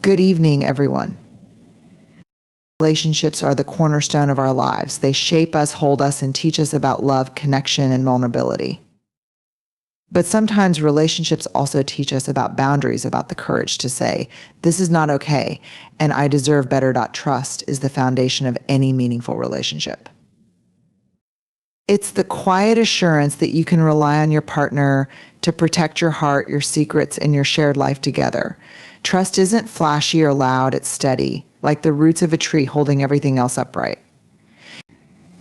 Good evening, everyone. Relationships are the cornerstone of our lives. They shape us, hold us, and teach us about love, connection, and vulnerability. But sometimes relationships also teach us about boundaries, about the courage to say, this is not okay, and I deserve better. Trust is the foundation of any meaningful relationship. It's the quiet assurance that you can rely on your partner to protect your heart, your secrets, and your shared life together. Trust isn't flashy or loud, it's steady, like the roots of a tree holding everything else upright.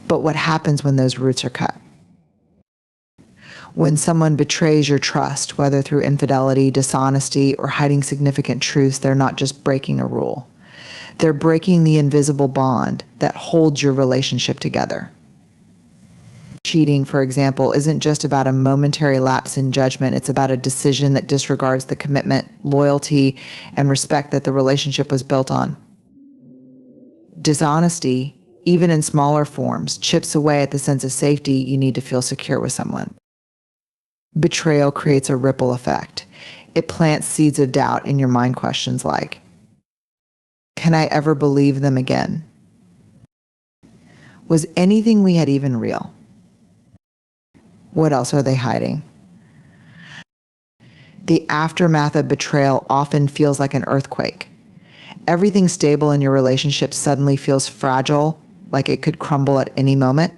But what happens when those roots are cut? When someone betrays your trust, whether through infidelity, dishonesty, or hiding significant truths, they're not just breaking a rule. They're breaking the invisible bond that holds your relationship together. Cheating, for example, isn't just about a momentary lapse in judgment. It's about a decision that disregards the commitment, loyalty, and respect that the relationship was built on. Dishonesty, even in smaller forms, chips away at the sense of safety you need to feel secure with someone. Betrayal creates a ripple effect. It plants seeds of doubt in your mind, questions like, can I ever believe them again? Was anything we had even real? What else are they hiding? The aftermath of betrayal often feels like an earthquake. Everything stable in your relationship suddenly feels fragile, like it could crumble at any moment.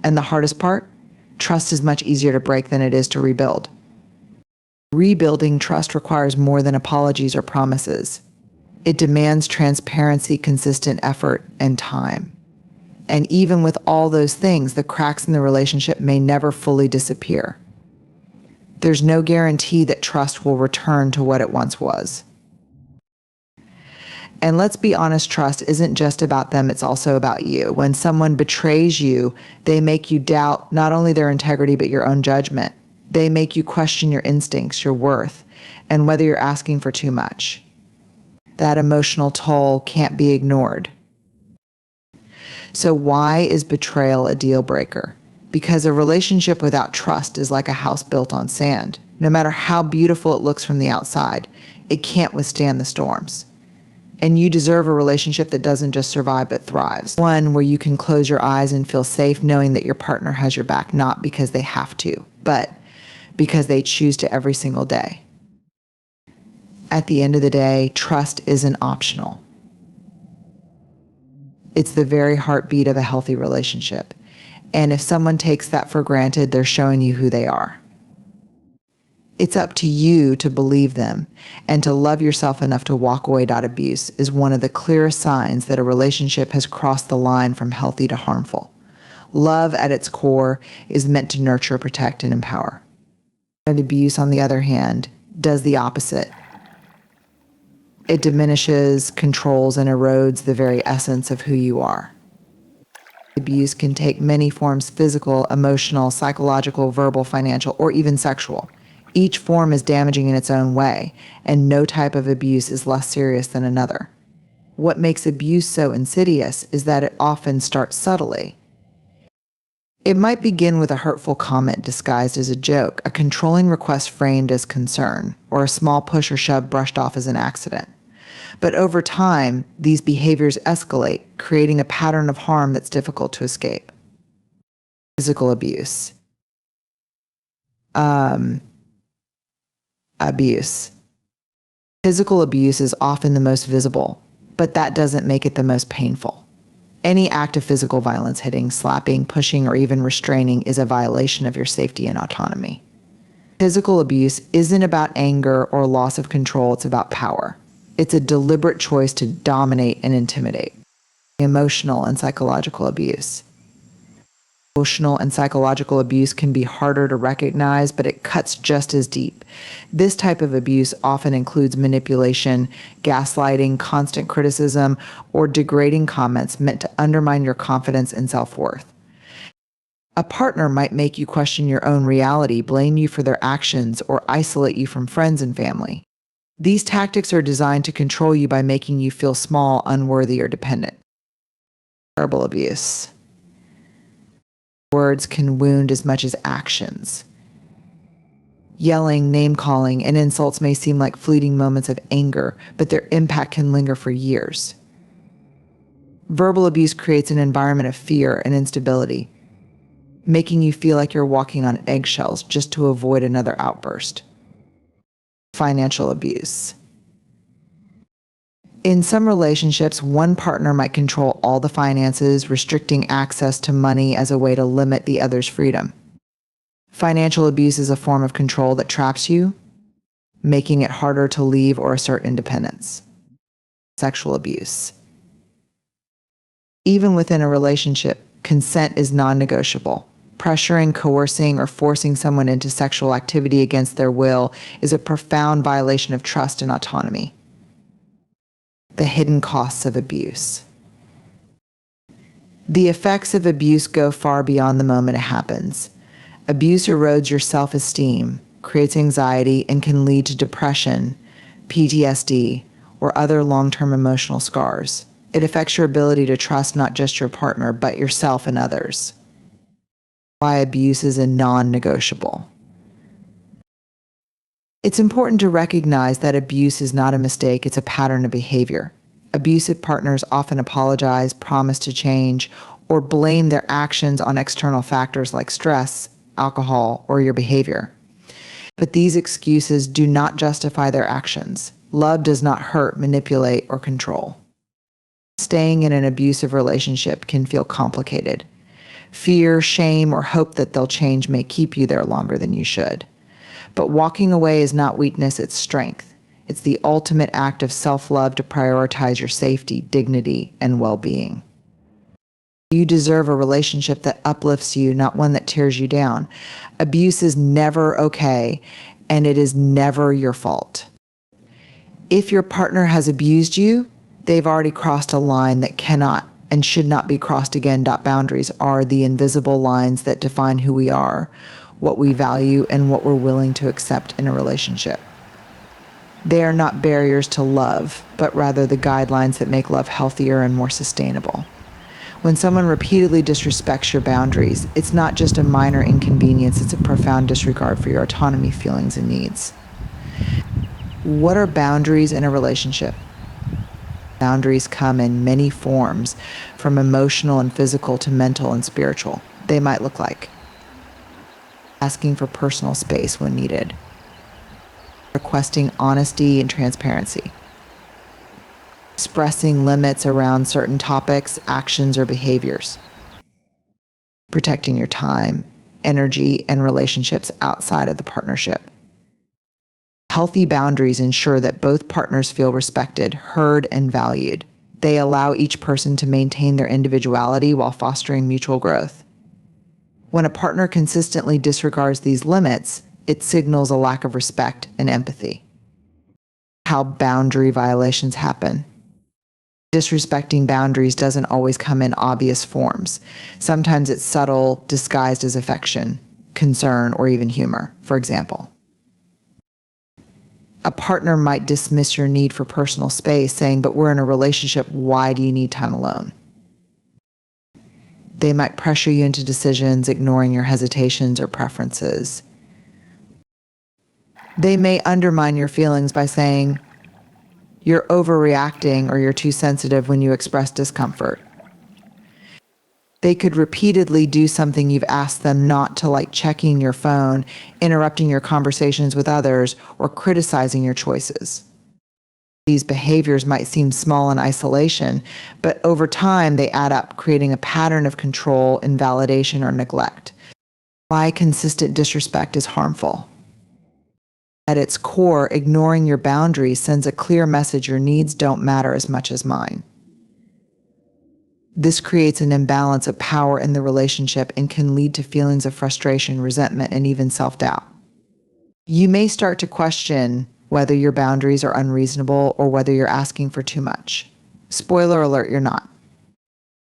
And the hardest part? Trust is much easier to break than it is to rebuild. Rebuilding trust requires more than apologies or promises. It demands transparency, consistent effort, and time. And even with all those things, the cracks in the relationship may never fully disappear. There's no guarantee that trust will return to what it once was. And let's be honest, trust isn't just about them, it's also about you. When someone betrays you, they make you doubt not only their integrity, but your own judgment. They make you question your instincts, your worth, and whether you're asking for too much. That emotional toll can't be ignored. So why is betrayal a deal breaker? Because a relationship without trust is like a house built on sand. No matter how beautiful it looks from the outside, it can't withstand the storms. And you deserve a relationship that doesn't just survive but thrives. One where you can close your eyes and feel safe knowing that your partner has your back, not because they have to, but because they choose to every single day. At the end of the day, trust isn't optional. It's the very heartbeat of a healthy relationship. And if someone takes that for granted, they're showing you who they are. It's up to you to believe them, and to love yourself enough to walk away. Abuse is one of the clearest signs that a relationship has crossed the line from healthy to harmful. Love at its core is meant to nurture, protect, and empower. And abuse, on the other hand, does the opposite. It diminishes, controls, and erodes the very essence of who you are. Abuse can take many forms: physical, emotional, psychological, verbal, financial, or even sexual. Each form is damaging in its own way, and no type of abuse is less serious than another. What makes abuse so insidious is that it often starts subtly. It might begin with a hurtful comment disguised as a joke, a controlling request framed as concern, or a small push or shove brushed off as an accident. But over time, these behaviors escalate, creating a pattern of harm that's difficult to escape. Physical abuse. Abuse. Physical abuse is often the most visible, but that doesn't make it the most painful. Any act of physical violence, hitting, slapping, pushing, or even restraining, is a violation of your safety and autonomy. Physical abuse isn't about anger or loss of control, it's about power. It's a deliberate choice to dominate and intimidate. Emotional and psychological abuse. Emotional and psychological abuse can be harder to recognize, but it cuts just as deep. This type of abuse often includes manipulation, gaslighting, constant criticism, or degrading comments meant to undermine your confidence and self-worth. A partner might make you question your own reality, blame you for their actions, or isolate you from friends and family. These tactics are designed to control you by making you feel small, unworthy, or dependent. Verbal abuse. Words can wound as much as actions. Yelling, name-calling, and insults may seem like fleeting moments of anger, but their impact can linger for years. Verbal abuse creates an environment of fear and instability, making you feel like you're walking on eggshells just to avoid another outburst. Financial abuse. In some relationships, one partner might control all the finances, restricting access to money as a way to limit the other's freedom. Financial abuse is a form of control that traps you, making it harder to leave or assert independence. Sexual abuse. Even within a relationship, consent is non-negotiable. Pressuring, coercing, or forcing someone into sexual activity against their will is a profound violation of trust and autonomy. The hidden costs of abuse. The effects of abuse go far beyond the moment it happens. Abuse erodes your self-esteem, creates anxiety, and can lead to depression, PTSD, or other long-term emotional scars. It affects your ability to trust not just your partner, but yourself and others. Why abuse is a non-negotiable. It's important to recognize that abuse is not a mistake, it's a pattern of behavior. Abusive partners often apologize, promise to change, or blame their actions on external factors like stress, alcohol, or your behavior. But these excuses do not justify their actions. Love does not hurt, manipulate, or control. Staying in an abusive relationship can feel complicated. Fear, shame, or hope that they'll change may keep you there longer than you should. But walking away is not weakness, it's strength. It's the ultimate act of self-love to prioritize your safety, dignity, and well-being. You deserve a relationship that uplifts you, not one that tears you down. Abuse is never okay, and it is never your fault. If your partner has abused you, they've already crossed a line that cannot and should not be crossed again. Boundaries are the invisible lines that define who we are, what we value, and what we're willing to accept in a relationship. They are not barriers to love, but rather the guidelines that make love healthier and more sustainable. When someone repeatedly disrespects your boundaries, it's not just a minor inconvenience, it's a profound disregard for your autonomy, feelings, and needs. What are boundaries in a relationship? Boundaries come in many forms, from emotional and physical to mental and spiritual. They might look like asking for personal space when needed, requesting honesty and transparency, expressing limits around certain topics, actions, or behaviors, protecting your time, energy, and relationships outside of the partnership. Healthy boundaries ensure that both partners feel respected, heard, and valued. They allow each person to maintain their individuality while fostering mutual growth. When a partner consistently disregards these limits, it signals a lack of respect and empathy. How boundary violations happen. Disrespecting boundaries doesn't always come in obvious forms. Sometimes it's subtle, disguised as affection, concern, or even humor. For example, a partner might dismiss your need for personal space, saying, "But we're in a relationship, why do you need time alone?" They might pressure you into decisions, ignoring your hesitations or preferences. They may undermine your feelings by saying, "You're overreacting," or "You're too sensitive" when you express discomfort. They could repeatedly do something you've asked them not to, like checking your phone, interrupting your conversations with others, or criticizing your choices. These behaviors might seem small in isolation, but over time they add up, creating a pattern of control, invalidation, or neglect. Why consistent disrespect is harmful. At its core, ignoring your boundaries sends a clear message: your needs don't matter as much as mine. This creates an imbalance of power in the relationship and can lead to feelings of frustration, resentment, and even self-doubt. You may start to question whether your boundaries are unreasonable or whether you're asking for too much. Spoiler alert, you're not.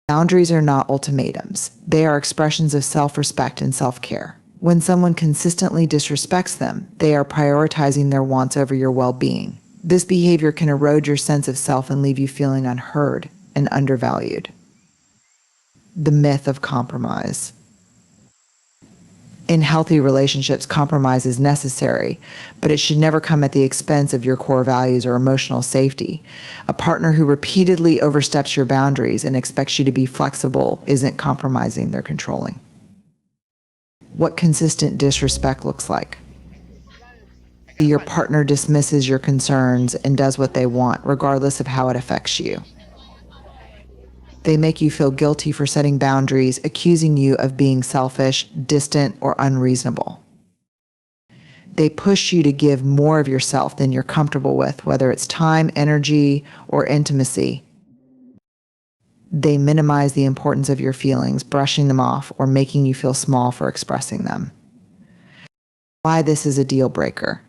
Boundaries are not ultimatums. They are expressions of self-respect and self-care. When someone consistently disrespects them, they are prioritizing their wants over your well-being. This behavior can erode your sense of self and leave you feeling unheard and undervalued. The myth of compromise. In healthy relationships, compromise is necessary, but it should never come at the expense of your core values or emotional safety. A partner who repeatedly oversteps your boundaries and expects you to be flexible isn't compromising, they're controlling. What consistent disrespect looks like. Your partner dismisses your concerns and does what they want, regardless of how it affects you. They make you feel guilty for setting boundaries, accusing you of being selfish, distant, or unreasonable. They push you to give more of yourself than you're comfortable with, whether it's time, energy, or intimacy. They minimize the importance of your feelings, brushing them off, or making you feel small for expressing them. Why this is a deal breaker.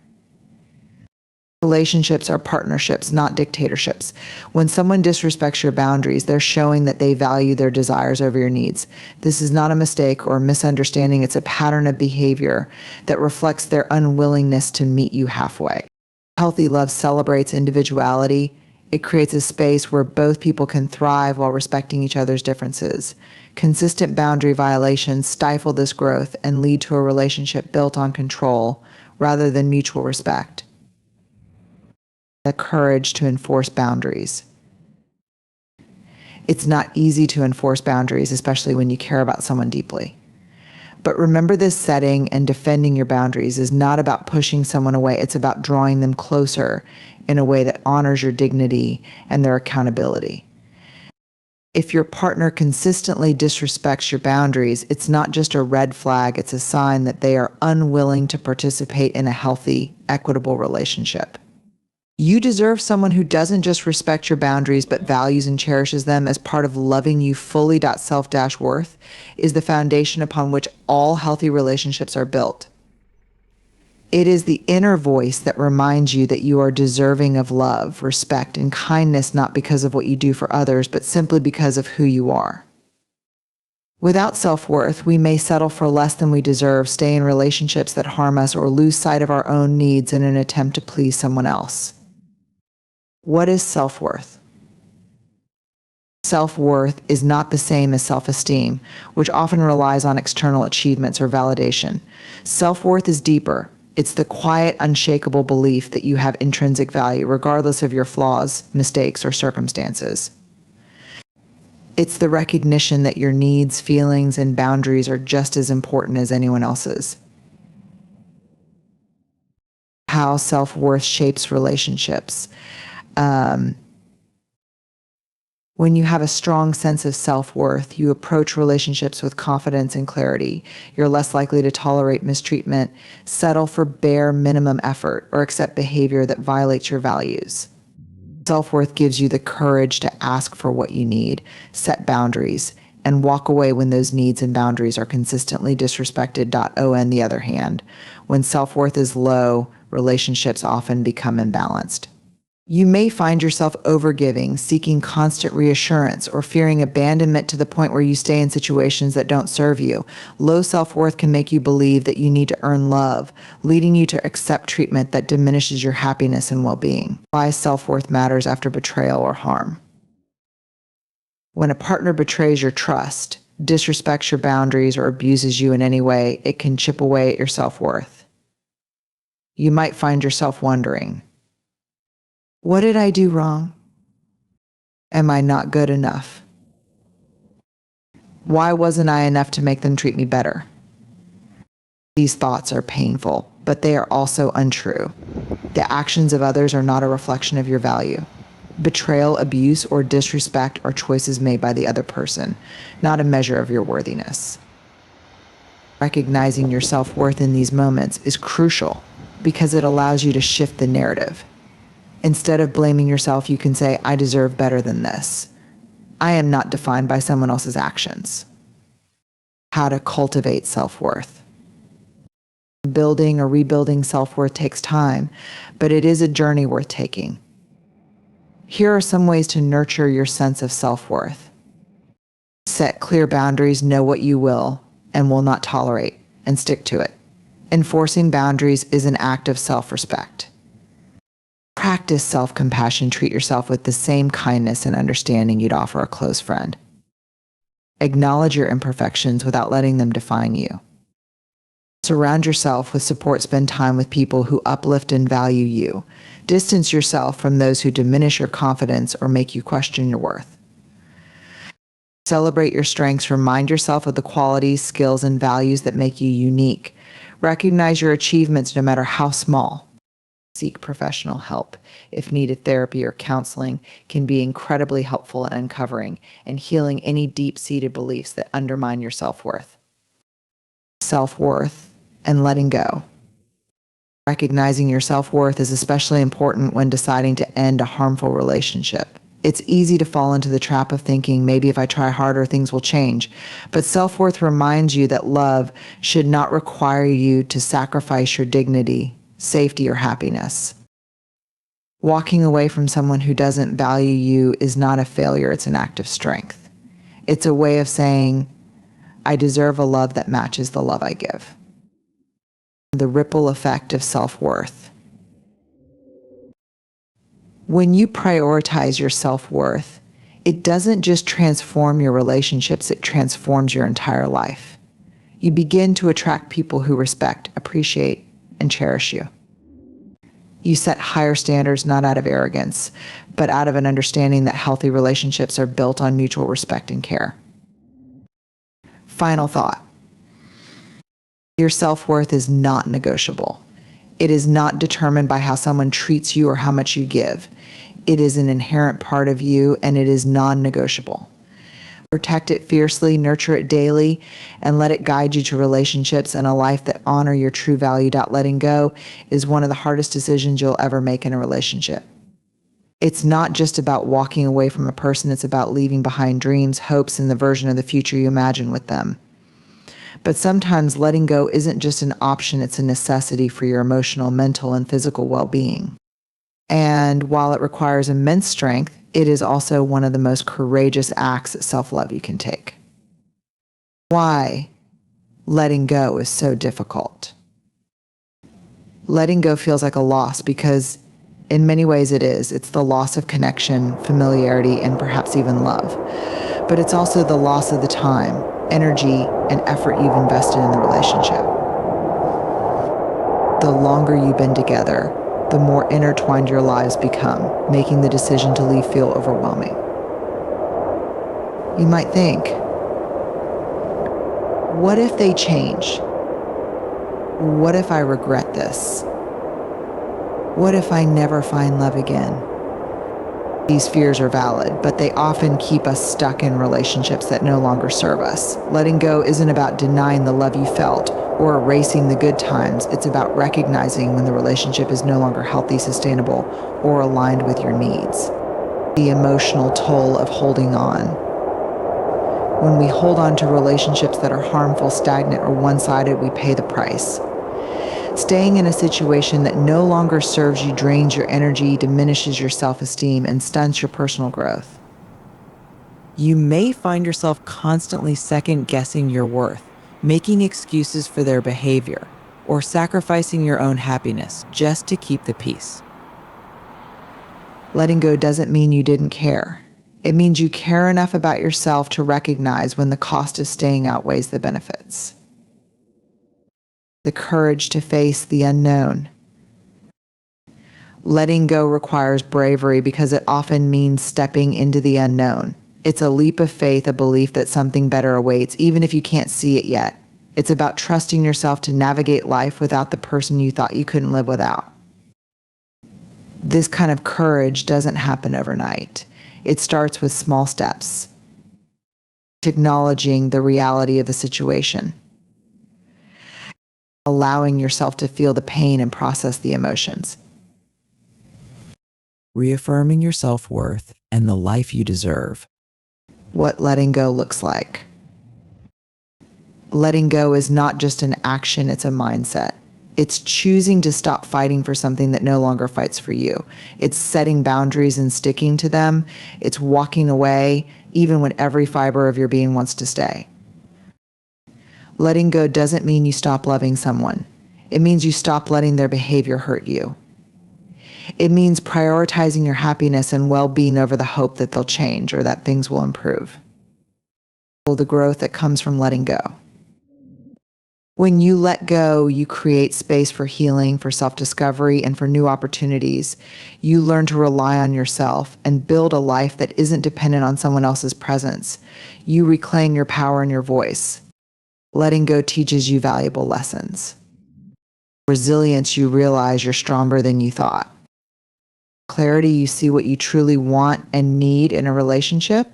Relationships are partnerships, not dictatorships. When someone disrespects your boundaries, they're showing that they value their desires over your needs. This is not a mistake or a misunderstanding. It's a pattern of behavior that reflects their unwillingness to meet you halfway. Healthy love celebrates individuality. It creates a space where both people can thrive while respecting each other's differences. Consistent boundary violations stifle this growth and lead to a relationship built on control rather than mutual respect. The courage to enforce boundaries. It's not easy to enforce boundaries, especially when you care about someone deeply. But remember, this setting and defending your boundaries is not about pushing someone away. It's about drawing them closer in a way that honors your dignity and their accountability. If your partner consistently disrespects your boundaries, it's not just a red flag, it's a sign that they are unwilling to participate in a healthy, equitable relationship. You deserve someone who doesn't just respect your boundaries, but values and cherishes them as part of loving you fully. Self-worth is the foundation upon which all healthy relationships are built. It is the inner voice that reminds you that you are deserving of love, respect, and kindness, not because of what you do for others, but simply because of who you are. Without self-worth, we may settle for less than we deserve, stay in relationships that harm us, or lose sight of our own needs in an attempt to please someone else. What is self-worth? Self-worth is not the same as self-esteem, which often relies on external achievements or validation. Self-worth is deeper. It's the quiet, unshakable belief that you have intrinsic value, regardless of your flaws, mistakes, or circumstances. It's the recognition that your needs, feelings, and boundaries are just as important as anyone else's. How self-worth shapes relationships. When you have a strong sense of self-worth, you approach relationships with confidence and clarity. You're less likely to tolerate mistreatment, settle for bare minimum effort, or accept behavior that violates your values. Self-worth gives you the courage to ask for what you need, set boundaries, and walk away when those needs and boundaries are consistently disrespected. On the other hand, when self-worth is low, relationships often become imbalanced. You may find yourself overgiving, seeking constant reassurance, or fearing abandonment to the point where you stay in situations that don't serve you. Low self-worth can make you believe that you need to earn love, leading you to accept treatment that diminishes your happiness and well-being. Why self-worth matters after betrayal or harm. When a partner betrays your trust, disrespects your boundaries, or abuses you in any way, it can chip away at your self-worth. You might find yourself wondering, what did I do wrong? Am I not good enough? Why wasn't I enough to make them treat me better? These thoughts are painful, but they are also untrue. The actions of others are not a reflection of your value. Betrayal, abuse, or disrespect are choices made by the other person, not a measure of your worthiness. Recognizing your self-worth in these moments is crucial because it allows you to shift the narrative. Instead of blaming yourself, you can say, I deserve better than this. I am not defined by someone else's actions. How to cultivate self-worth. Building or rebuilding self-worth takes time, but it is a journey worth taking. Here are some ways to nurture your sense of self-worth. Set clear boundaries, know what you will and will not tolerate, and stick to it. Enforcing boundaries is an act of self-respect. Practice self-compassion. Treat yourself with the same kindness and understanding you'd offer a close friend. Acknowledge your imperfections without letting them define you. Surround yourself with support. Spend time with people who uplift and value you. Distance yourself from those who diminish your confidence or make you question your worth. Celebrate your strengths. Remind yourself of the qualities, skills, and values that make you unique. Recognize your achievements no matter how small. Seek professional help. If needed, therapy or counseling can be incredibly helpful at uncovering and healing any deep-seated beliefs that undermine your self-worth. Self-worth and letting go. Recognizing your self-worth is especially important when deciding to end a harmful relationship. It's easy to fall into the trap of thinking, maybe if I try harder, things will change. But self-worth reminds you that love should not require you to sacrifice your dignity, safety, or happiness. Walking away from someone who doesn't value you is not a failure, it's an act of strength. It's a way of saying, I deserve a love that matches the love I give. The ripple effect of self-worth. When you prioritize your self-worth, it doesn't just transform your relationships, it transforms your entire life. You begin to attract people who respect, appreciate, and cherish you. You set higher standards not out of arrogance, but out of an understanding that healthy relationships are built on mutual respect and care. Final thought. Your self-worth is not negotiable. It is not determined by how someone treats you or how much you give. It is an inherent part of you, and it is non-negotiable. Protect it fiercely, nurture it daily, and let it guide you to relationships and a life that honor your true value. Letting go is one of the hardest decisions you'll ever make in a relationship. It's not just about walking away from a person, it's about leaving behind dreams, hopes, and the version of the future you imagine with them. But sometimes letting go isn't just an option, it's a necessity for your emotional, mental, and physical well-being. And while it requires immense strength, it is also one of the most courageous acts of self-love you can take. Why letting go is so difficult? Letting go feels like a loss because in many ways it is. It's the loss of connection, familiarity, and perhaps even love. But it's also the loss of the time, energy, and effort you've invested in the relationship. The longer you've been together, the more intertwined your lives become, making the decision to leave feel overwhelming. You might think, what if they change? What if I regret this? What if I never find love again? These fears are valid, but they often keep us stuck in relationships that no longer serve us. Letting go isn't about denying the love you felt or erasing the good times. It's about recognizing when the relationship is no longer healthy, sustainable, or aligned with your needs. The emotional toll of holding on. When we hold on to relationships that are harmful, stagnant, or one-sided, we pay the price. Staying in a situation that no longer serves you drains your energy, diminishes your self-esteem, and stunts your personal growth. You may find yourself constantly second-guessing your worth, making excuses for their behavior, or sacrificing your own happiness just to keep the peace. Letting go doesn't mean you didn't care. It means you care enough about yourself to recognize when the cost of staying outweighs the benefits. The courage to face the unknown. Letting go requires bravery because it often means stepping into the unknown. It's a leap of faith, a belief that something better awaits, even if you can't see it yet. It's about trusting yourself to navigate life without the person you thought you couldn't live without. This kind of courage doesn't happen overnight. It starts with small steps. Acknowledging the reality of the situation. Allowing yourself to feel the pain and process the emotions. Reaffirming your self-worth and the life you deserve. What letting go looks like. Letting go is not just an action, it's a mindset. It's choosing to stop fighting for something that no longer fights for you. It's setting boundaries and sticking to them. It's walking away, even when every fiber of your being wants to stay. Letting go doesn't mean you stop loving someone. It means you stop letting their behavior hurt you. It means prioritizing your happiness and well-being over the hope that they'll change or that things will improve. The growth that comes from letting go. When you let go, you create space for healing, for self-discovery, and for new opportunities. You learn to rely on yourself and build a life that isn't dependent on someone else's presence. You reclaim your power and your voice. Letting go teaches you valuable lessons. Resilience, you realize you're stronger than you thought. Clarity, you see what you truly want and need in a relationship.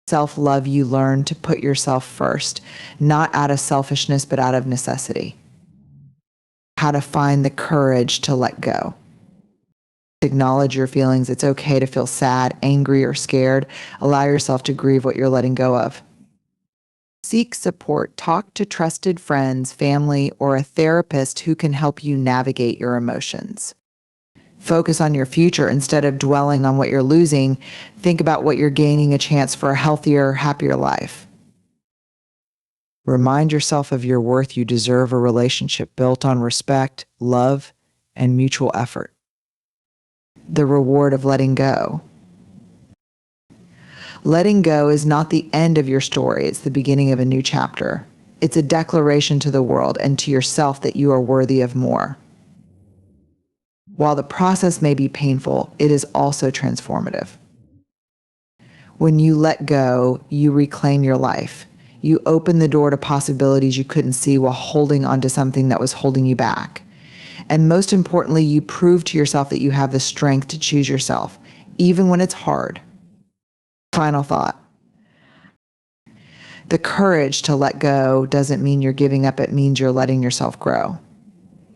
Self-love, you learn to put yourself first, not out of selfishness, but out of necessity. How to find the courage to let go. Acknowledge your feelings. It's okay to feel sad, angry, or scared. Allow yourself to grieve what you're letting go of. Seek support. Talk to trusted friends, family, or a therapist who can help you navigate your emotions. Focus on your future instead of dwelling on what you're losing. Think about what you're gaining, a chance for a healthier, happier life. Remind yourself of your worth. You deserve a relationship built on respect, love, and mutual effort. The reward of letting go. Letting go is not the end of your story. It's the beginning of a new chapter. It's a declaration to the world and to yourself that you are worthy of more. While the process may be painful, it is also transformative. When you let go, you reclaim your life. You open the door to possibilities you couldn't see while holding onto something that was holding you back. And most importantly, you prove to yourself that you have the strength to choose yourself, even when it's hard. Final thought. The courage to let go doesn't mean you're giving up. It means you're letting yourself grow.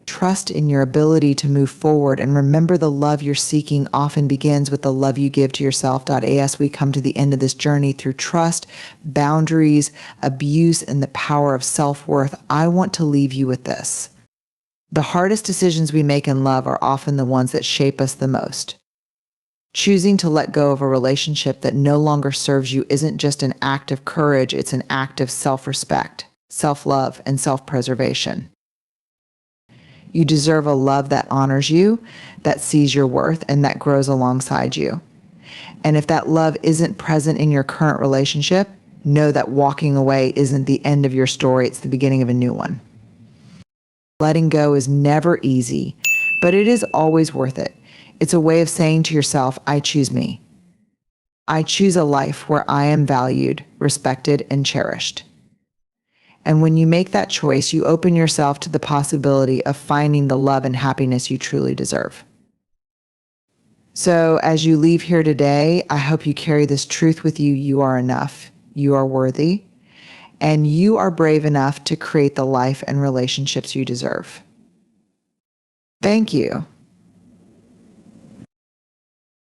Trust in your ability to move forward, and remember, the love you're seeking often begins with the love you give to yourself. As we come to the end of this journey through trust, boundaries, abuse, and the power of self-worth, I want to leave you with this. The hardest decisions we make in love are often the ones that shape us the most. Choosing to let go of a relationship that no longer serves you isn't just an act of courage, it's an act of self-respect, self-love, and self-preservation. You deserve a love that honors you, that sees your worth, and that grows alongside you. And if that love isn't present in your current relationship, know that walking away isn't the end of your story, it's the beginning of a new one. Letting go is never easy, but it is always worth it. It's a way of saying to yourself, I choose me. I choose a life where I am valued, respected, and cherished. And when you make that choice, you open yourself to the possibility of finding the love and happiness you truly deserve. So as you leave here today, I hope you carry this truth with you. You are enough. You are worthy. And you are brave enough to create the life and relationships you deserve. Thank you.